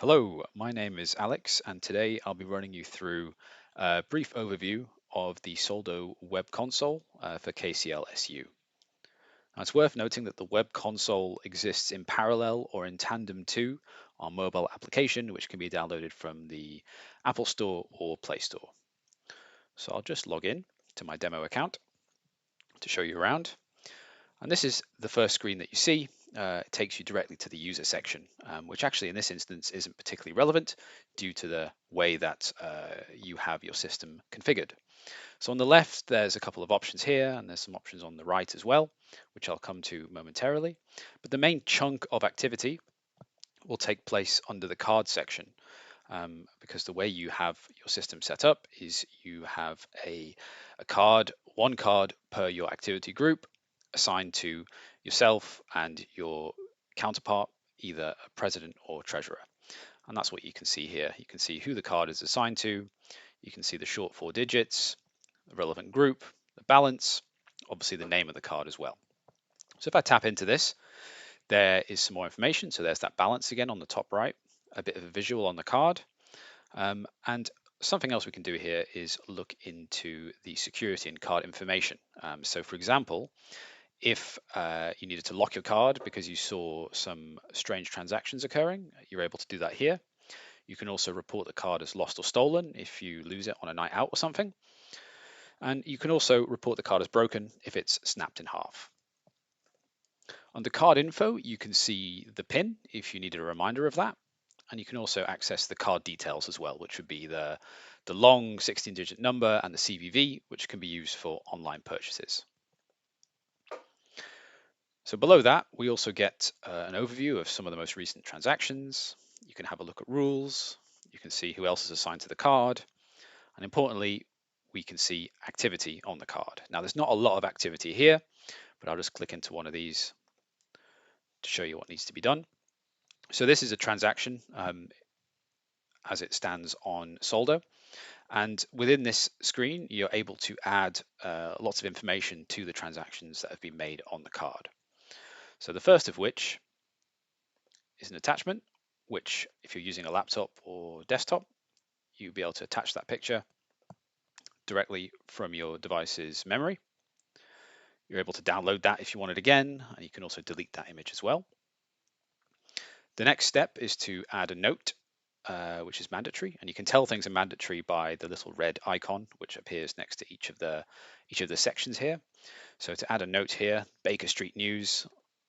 Hello, my name is Alex, and today I'll be running you through a brief overview of the Soldo Web Console for KCLSU. Now, it's worth noting that the Web Console exists in parallel or in tandem to our mobile application, which can be downloaded from the Apple Store or Play Store. So I'll just log in to my demo account to show you around. And this is the first screen that you see. It takes you directly to the user section, which actually in this instance isn't particularly relevant due to the way that you have your system configured. So on the left, there's a couple of options here, and there's some options on the right as well, which I'll come to momentarily. But the main chunk of activity will take place under the card section, because the way you have your system set up is you have a card, one card per your activity group assigned to yourself and your counterpart, either a president or treasurer. And that's what you can see here. You can see who the card is assigned to. You can see the short 4 digits, the relevant group, the balance, obviously the name of the card as well. So if I tap into this, there is some more information. So there's that balance again on the top right, a bit of a visual on the card. And something else we can do here is look into the security and card information. So for example, if you needed to lock your card because you saw some strange transactions occurring, you're able to do that here. You can also report the card as lost or stolen if you lose it on a night out or something. And you can also report the card as broken if it's snapped in half. Under card info, you can see the PIN if you needed a reminder of that. And you can also access the card details as well, which would be the long 16-digit number and the CVV, which can be used for online purchases. So below that, we also get an overview of some of the most recent transactions. You can have a look at rules. You can see who else is assigned to the card. And importantly, we can see activity on the card. Now, there's not a lot of activity here, but I'll just click into one of these to show you what needs to be done. So this is a transaction as it stands on Soldo. And within this screen, you're able to add lots of information to the transactions that have been made on the card. So the first of which is an attachment, which if you're using a laptop or desktop, you'll be able to attach that picture directly from your device's memory. You're able to download that if you want it again, and you can also delete that image as well. The next step is to add a note, which is mandatory, and you can tell things are mandatory by the little red icon which appears next to each of the sections here. So to add a note here, Baker Street News,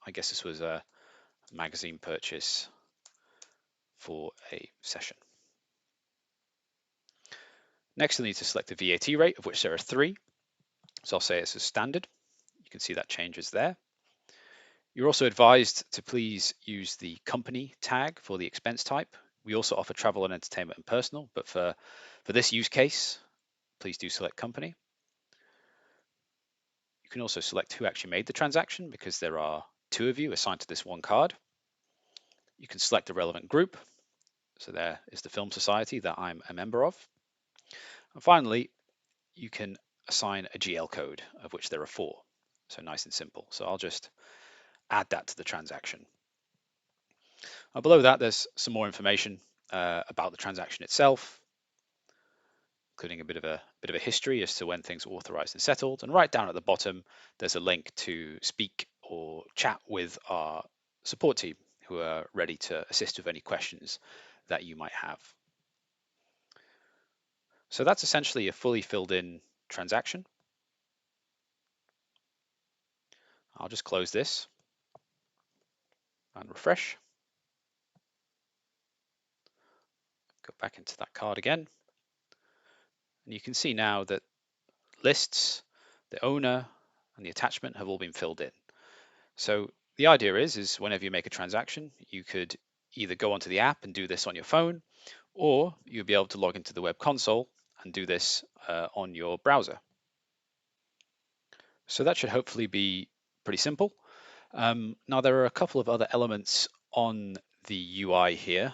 I guess this was a magazine purchase for a session. Next, you'll need to select the VAT rate, of which there are 3. So I'll say it's a standard. You can see that changes there. You're also advised to please use the company tag for the expense type. We also offer travel and entertainment and personal, but for this use case, please do select company. You can also select who actually made the transaction because there are 2 of you assigned to this one card. You can select the relevant group. So there is the Film Society that I'm a member of. And finally, you can assign a GL code, of which there are 4. So nice and simple. So I'll just add that to the transaction. Below that, there's some more information about the transaction itself, including a bit of a history as to when things were authorized and settled. And right down at the bottom, there's a link to speak or chat with our support team who are ready to assist with any questions that you might have. So that's essentially a fully filled in transaction. I'll just close this and refresh. Go back into that card again. And you can see now that lists, the owner, and the attachment have all been filled in. So the idea is whenever you make a transaction, you could either go onto the app and do this on your phone, or you'll be able to log into the web console and do this on your browser. So that should hopefully be pretty simple. Now there are a couple of other elements on the UI here,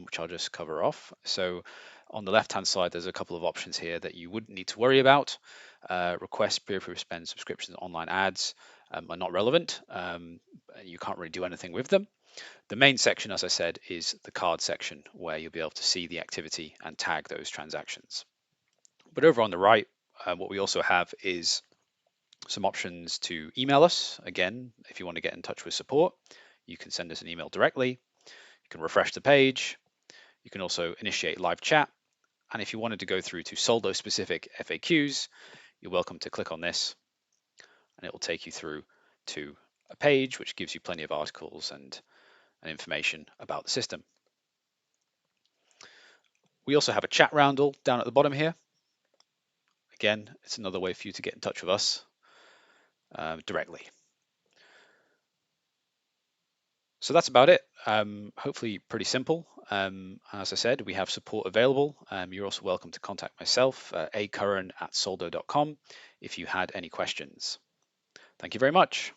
which I'll just cover off. So on the left-hand side, there's a couple of options here that you wouldn't need to worry about. Request, peer-to-peer spend, subscriptions, online ads are not relevant. You can't really do anything with them. The main section, as I said, is the card section where you'll be able to see the activity and tag those transactions. But over on the right, what we also have is some options to email us. Again, if you want to get in touch with support, you can send us an email directly. You can refresh the page. You can also initiate live chat. And if you wanted to go through to Soldo specific FAQs, you're welcome to click on this and it will take you through to a page which gives you plenty of articles and information about the system. We also have a chat roundel down at the bottom here. Again, it's another way for you to get in touch with us directly. So that's about it. Hopefully pretty simple. As I said, we have support available. You're also welcome to contact myself, acurran@soldo.com, if you had any questions. Thank you very much.